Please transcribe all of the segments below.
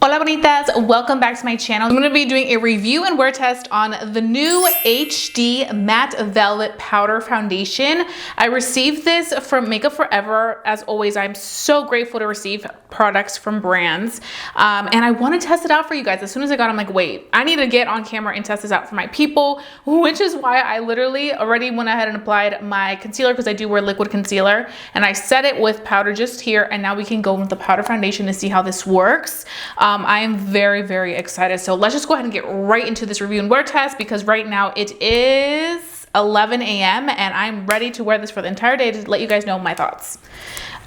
Hola bonitas, welcome back to my channel. I'm going to be doing a review and wear test on the new HD Matte Velvet Powder Foundation. I received this from Makeup Forever. As always, I'm so grateful to receive products from brands. And I want to test it out for you guys. As soon as I got it, I'm like, wait, I need to get on camera and test this out for my people, which is why I literally already went ahead and applied my concealer, because I do wear liquid concealer, and I set it with powder just here, and now we can go with the powder foundation to see how this works. I am very, very excited. So let's just go ahead and get right into this review and wear test, because right now it is 11 a.m. and I'm ready to wear this for the entire day to let you guys know my thoughts.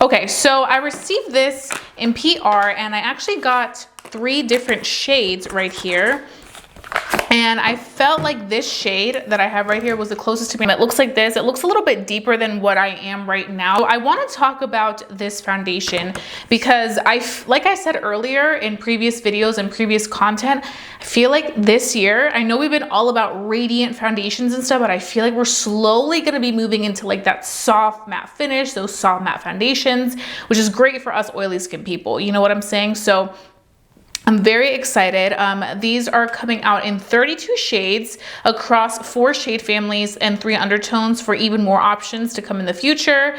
Okay, so I received this in PR and I actually got 3 different shades right here. And I felt like this shade that I have right here was the closest to me. It looks like this. It looks a little bit deeper than what I am right now. I want to talk about this foundation because like I said earlier in previous videos and previous content, I feel like this year, I know we've been all about radiant foundations and stuff, but I feel like we're slowly going to be moving into like that soft matte finish, those soft matte foundations, which is great for us oily skin people. You know what I'm saying? So I'm very excited. These are coming out in 32 shades across 4 shade families and 3 undertones for even more options to come in the future.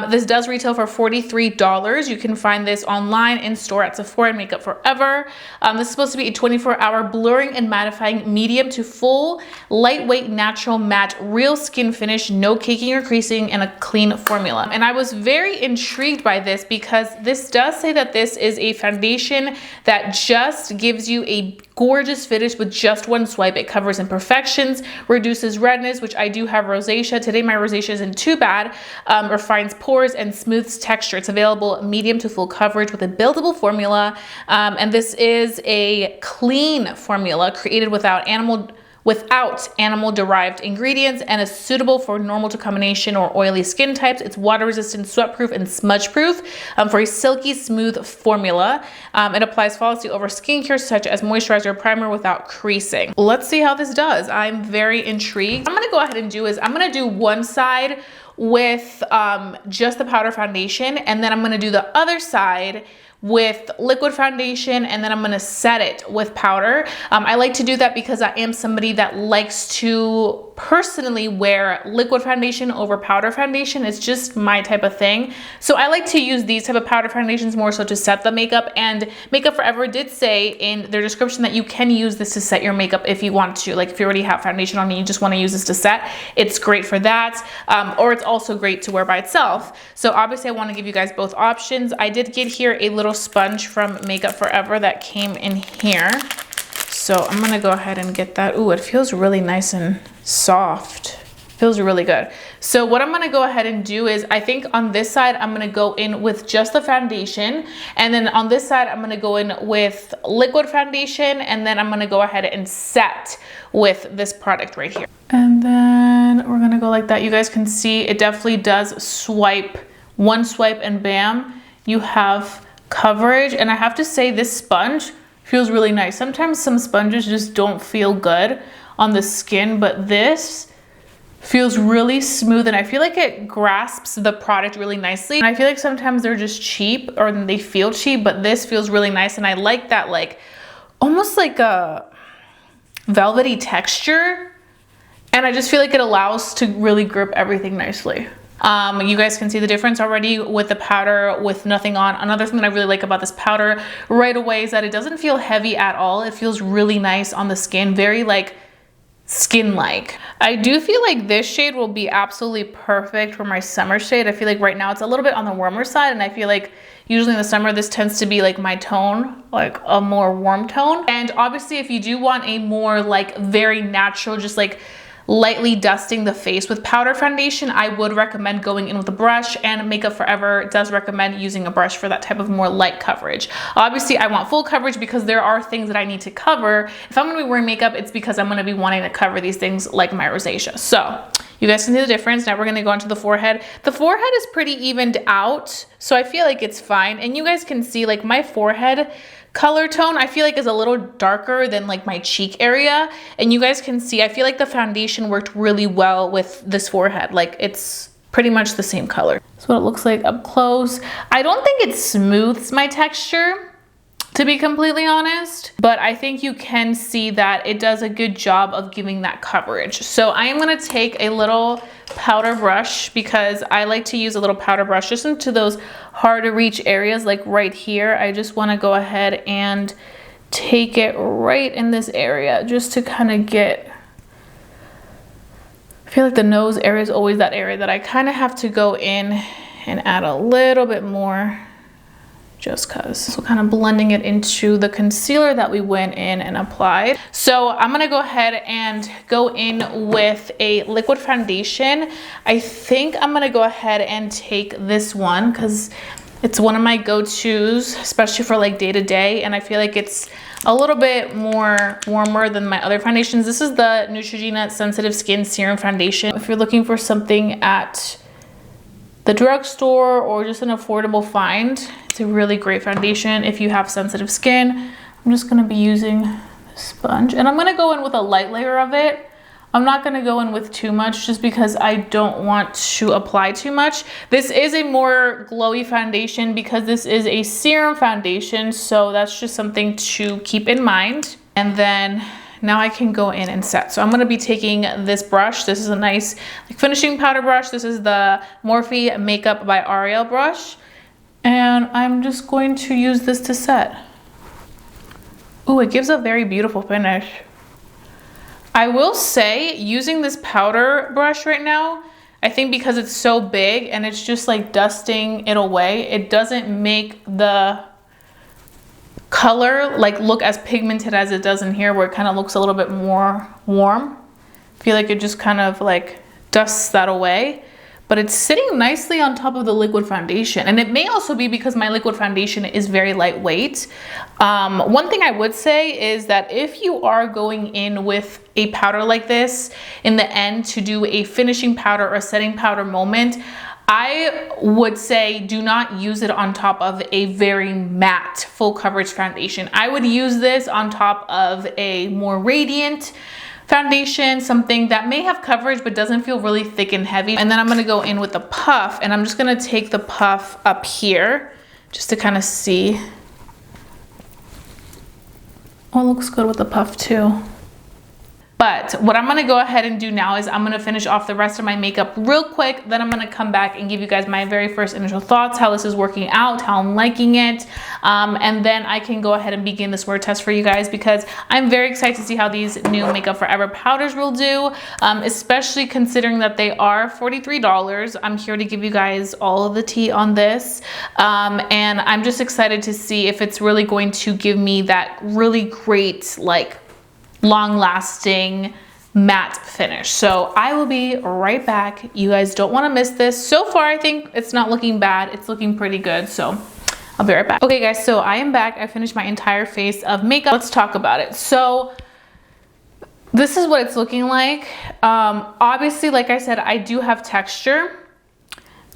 This does retail for $43. You can find this online in store at Sephora and Makeup Forever. This is supposed to be a 24-hour blurring and mattifying medium to full, lightweight, natural matte, real skin finish, no caking or creasing, and a clean formula. And I was very intrigued by this because this does say that this is a foundation that just gives you a gorgeous finish with just one swipe. It covers imperfections, reduces redness, which I do have rosacea. Today my rosacea isn't too bad, refines pores and smooths texture. It's available medium to full coverage with a buildable formula. And this is a clean formula created without animal derived ingredients and is suitable for normal to combination or oily skin types. It's water resistant, sweat proof, and smudge proof for a silky smooth formula. It applies flawlessly over skincare such as moisturizer or primer without creasing. Let's see how this does. I'm very intrigued. I'm gonna go ahead and I'm gonna do one side with just the powder foundation, and then I'm gonna do the other side with liquid foundation, and then I'm gonna set it with powder. I like to do that because I am somebody that likes to personally wear liquid foundation over powder foundation. It's just my type of thing. So I like to use these type of powder foundations more so to set the makeup, and Makeup Forever did say in their description that you can use this to set your makeup if you want to. Like if you already have foundation on and you just wanna use this to set, it's great for that. Or it's also great to wear by itself. So obviously I wanna give you guys both options. I did get here a little sponge from Makeup Forever that came in here. So I'm gonna go ahead and get that. Ooh, it feels really nice and soft. Feels really good. So what I'm gonna go ahead and do is, I think on this side, I'm gonna go in with just the foundation. And then on this side, I'm gonna go in with liquid foundation. And then I'm gonna go ahead and set with this product right here. And then we're gonna go like that. You guys can see it definitely does swipe, one swipe and bam, you have coverage. And I have to say this sponge feels really nice. Sometimes some sponges just don't feel good on the skin, but this feels really smooth and I feel like it grasps the product really nicely. And I feel like sometimes they're just cheap or they feel cheap, but this feels really nice. And I like that, like almost like a velvety texture. And I just feel like it allows to really grip everything nicely. You guys can see the difference already with the powder with nothing on. Another thing that I really like about this powder right away is that it doesn't feel heavy at all. It feels really nice on the skin, very like skin-like. I do feel like this shade will be absolutely perfect for my summer shade. I feel like right now it's a little bit on the warmer side, and I feel like usually in the summer this tends to be like my tone, like a more warm tone. And obviously if you do want a more like very natural, just like lightly dusting the face with powder foundation, I would recommend going in with a brush, and Makeup Forever does recommend using a brush for that type of more light coverage. Obviously I want full coverage because there are things that I need to cover. If I'm gonna be wearing makeup, it's because I'm gonna be wanting to cover these things like my rosacea. So you guys can see the difference. Now we're gonna go onto the forehead. The forehead is pretty evened out, so I feel like it's fine. And you guys can see like my forehead color tone I feel like is a little darker than like my cheek area, and you guys can see I feel like the foundation worked really well with this forehead. Like it's pretty much the same color. That's what it looks like up close. I don't think it smooths my texture, to be completely honest, but I think you can see that it does a good job of giving that coverage. So I am gonna take a little powder brush, because I like to use a little powder brush just into those hard to reach areas, like right here. I just wanna go ahead and take it right in this area just to kind of get, I feel like the nose area is always that area that I kind of have to go in and add a little bit more, just cause. So kind of blending it into the concealer that we went in and applied. So I'm gonna go ahead and go in with a liquid foundation. I think I'm gonna go ahead and take this one because it's one of my go-tos, especially for like day to day, and I feel like it's a little bit more warmer than my other foundations. This is the Neutrogena Sensitive Skin Serum Foundation. If you're looking for something at the drugstore or just an affordable find, it's a really great foundation if you have sensitive skin. I'm just gonna be using the sponge, and I'm gonna go in with a light layer of it. I'm not gonna go in with too much just because I don't want to apply too much. This is a more glowy foundation because this is a serum foundation, so that's just something to keep in mind. And then now I can go in and set. So I'm gonna be taking this brush. This is a nice like finishing powder brush. This is the Morphe Makeup by Ariel brush. And I'm just going to use this to set. Ooh, it gives a very beautiful finish. I will say, using this powder brush right now, I think because it's so big and it's just like dusting it away, it doesn't make the color like look as pigmented as it does in here, where it kind of looks a little bit more warm. I feel like it just kind of like dusts that away, but it's sitting nicely on top of the liquid foundation. And it may also be because my liquid foundation is very lightweight. One thing I would say is that if you are going in with a powder like this in the end to do a finishing powder or a setting powder moment, I would say do not use it on top of a very matte full coverage foundation. I would use this on top of a more radiant foundation, something that may have coverage but doesn't feel really thick and heavy. And then I'm gonna go in with the puff, and I'm just gonna take the puff up here just to kind of see. Oh, it looks good with the puff too. But what I'm gonna go ahead and do now is I'm gonna finish off the rest of my makeup real quick. Then I'm gonna come back and give you guys my very first initial thoughts, how this is working out, how I'm liking it. And then I can go ahead and begin this word test for you guys, because I'm very excited to see how these new Makeup Forever powders will do, especially considering that they are $43. I'm here to give you guys all of the tea on this. And I'm just excited to see if it's really going to give me that really great, like, long-lasting matte finish. So I will be right back. You guys don't want to miss this. So far, I think it's not looking bad. It's looking pretty good. So I'll be right back. Okay, guys, so I am back. I finished my entire face of makeup. Let's talk about it. So this is what it's looking like. Obviously, like I said, I do have texture.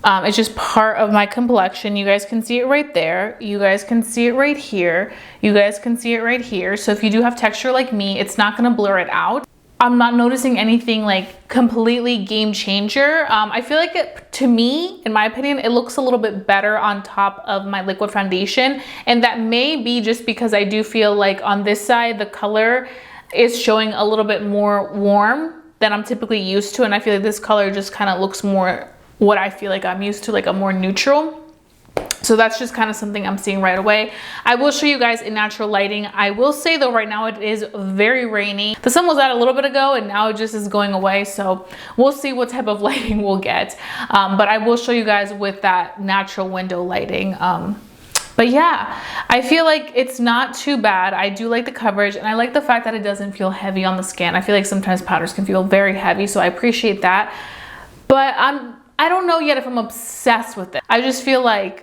It's just part of my complexion. You guys can see it right there. You guys can see it right here. You guys can see it right here. So if you do have texture like me, it's not gonna blur it out. I'm not noticing anything like completely game changer. I feel like it, to me, in my opinion, it looks a little bit better on top of my liquid foundation. And that may be just because I do feel like on this side, the color is showing a little bit more warm than I'm typically used to. And I feel like this color just kind of looks more what I feel like I'm used to, like a more neutral. So that's just kind of something I'm seeing right away. I will show you guys in natural lighting. I will say though, right now it is very rainy. The sun was out a little bit ago and now it just is going away. So we'll see what type of lighting we'll get. But I will show you guys with that natural window lighting. But yeah, I feel like it's not too bad. I do like the coverage, and I like the fact that it doesn't feel heavy on the skin. I feel like sometimes powders can feel very heavy, so I appreciate that. But I don't know yet if I'm obsessed with it. I just feel like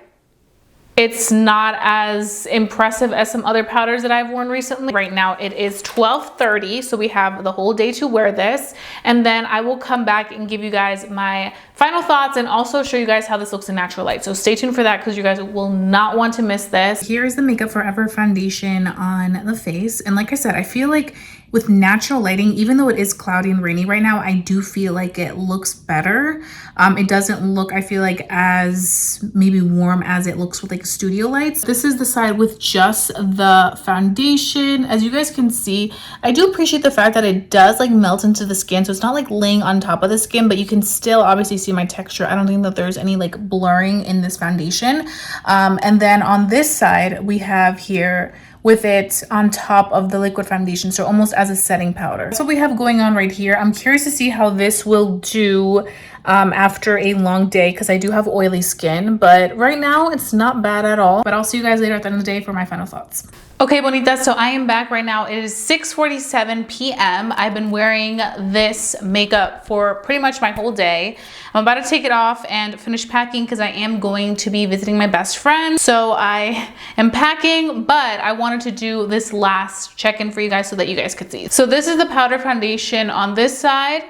it's not as impressive as some other powders that I've worn recently. Right now it is 12:30, so we have the whole day to wear this. And then I will come back and give you guys my final thoughts and also show you guys how this looks in natural light. So stay tuned for that because you guys will not want to miss this. Here's the Makeup Forever foundation on the face. And like I said, I feel like with natural lighting, even though it is cloudy and rainy right now, I do feel like it looks better. It doesn't look, I feel like, as maybe warm as it looks with like studio lights. This is the side with just the foundation. As you guys can see, I do appreciate the fact that it does like melt into the skin. So it's not like laying on top of the skin, but you can still obviously see my texture. I don't think that there's any like blurring in this foundation. And then on this side, we have here with it on top of the liquid foundation, so almost as a setting powder. That's what we have going on right here. I'm curious to see how this will do after a long day because I do have oily skin, but right now it's not bad at all. But I'll see you guys later at the end of the day for my final thoughts. Okay, bonitas, so I am back right now. It is 6:47 p.m. I've been wearing this makeup for pretty much my whole day. I'm about to take it off and finish packing because I am going to be visiting my best friend. So I am packing, but I wanted to do this last check-in for you guys so that you guys could see. So this is the powder foundation on this side,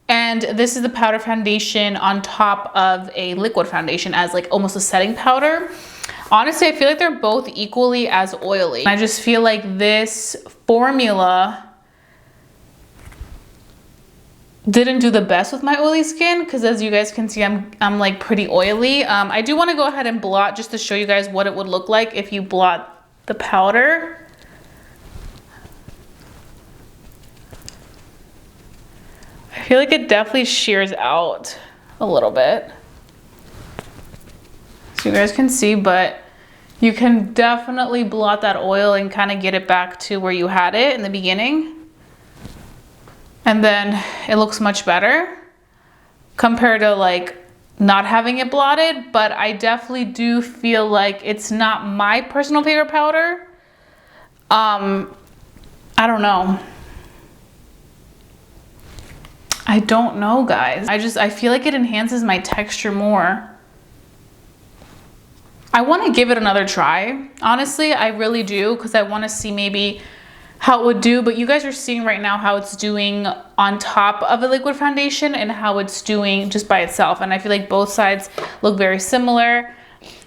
and this is the powder foundation on top of a liquid foundation as like almost a setting powder. Honestly, I feel like they're both equally as oily. I just feel like this formula didn't do the best with my oily skin because as you guys can see, I'm like pretty oily. I do want to go ahead and blot just to show you guys what it would look like if you blot the powder. I feel like it definitely shears out a little bit. So you guys can see, but you can definitely blot that oil and kind of get it back to where you had it in the beginning. And then it looks much better compared to like not having it blotted, but I definitely do feel like it's not my personal favorite powder. I don't know. I don't know, guys. I feel like it enhances my texture more. I want to give it another try. Honestly, I really do because I want to see maybe how it would do, but you guys are seeing right now how it's doing on top of a liquid foundation and how it's doing just by itself. And I feel like both sides look very similar.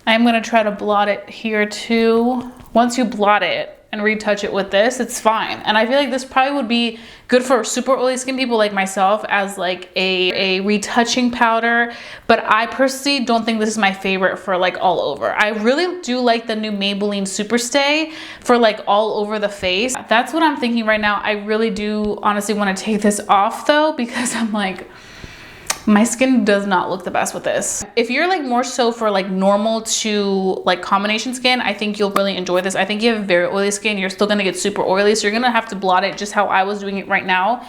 I'm going to try to blot it here too. Once you blot it and retouch it with this, it's fine. And I feel like this probably would be good for super oily skin people like myself as like a retouching powder. But I personally don't think this is my favorite for like all over. I really do like the new Maybelline Superstay for like all over the face. That's what I'm thinking right now. I really do honestly want to take this off though, because I'm like, my skin does not look the best with this. If you're like more so for like normal to like combination skin, I think you'll really enjoy this. I think you have very oily skin, you're still gonna get super oily, so you're gonna have to blot it just how I was doing it right now.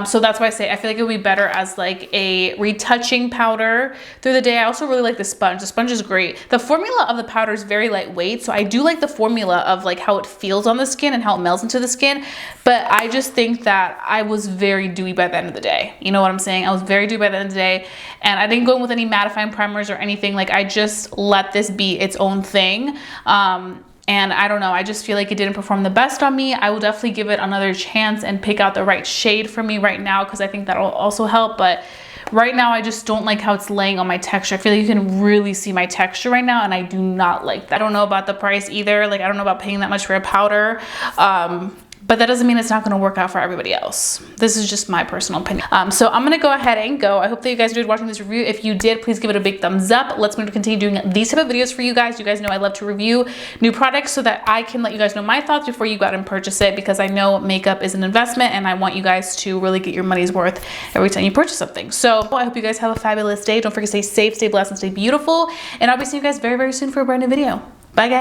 So that's why I say I feel like it would be better as like a retouching powder through the day. I also really like the sponge. The sponge is great. The formula of the powder is very lightweight, so I do like the formula of like how it feels on the skin and how it melts into the skin, but I just think that I was very dewy by the end of the day. You know what I'm saying? I was very dewy by the end of the day, and I didn't go in with any mattifying primers or anything. Like I just let this be its own thing. And I don't know, I just feel like it didn't perform the best on me. I will definitely give it another chance and pick out the right shade for me right now because I think that'll also help. But right now, I just don't like how it's laying on my texture. I feel like you can really see my texture right now, and I do not like that. I don't know about the price either. Like, I don't know about paying that much for a powder. But that doesn't mean it's not going to work out for everybody else. This is just my personal opinion. So I'm going to go ahead and go. I hope that you guys enjoyed watching this review. If you did, please give it a big thumbs up. Let's continue doing these type of videos for you guys. You guys know I love to review new products so that I can let you guys know my thoughts before you go out and purchase it, because I know makeup is an investment and I want you guys to really get your money's worth every time you purchase something. So I hope you guys have a fabulous day. Don't forget to stay safe, stay blessed, and stay beautiful. And I'll be seeing you guys very, very soon for a brand new video. Bye, guys.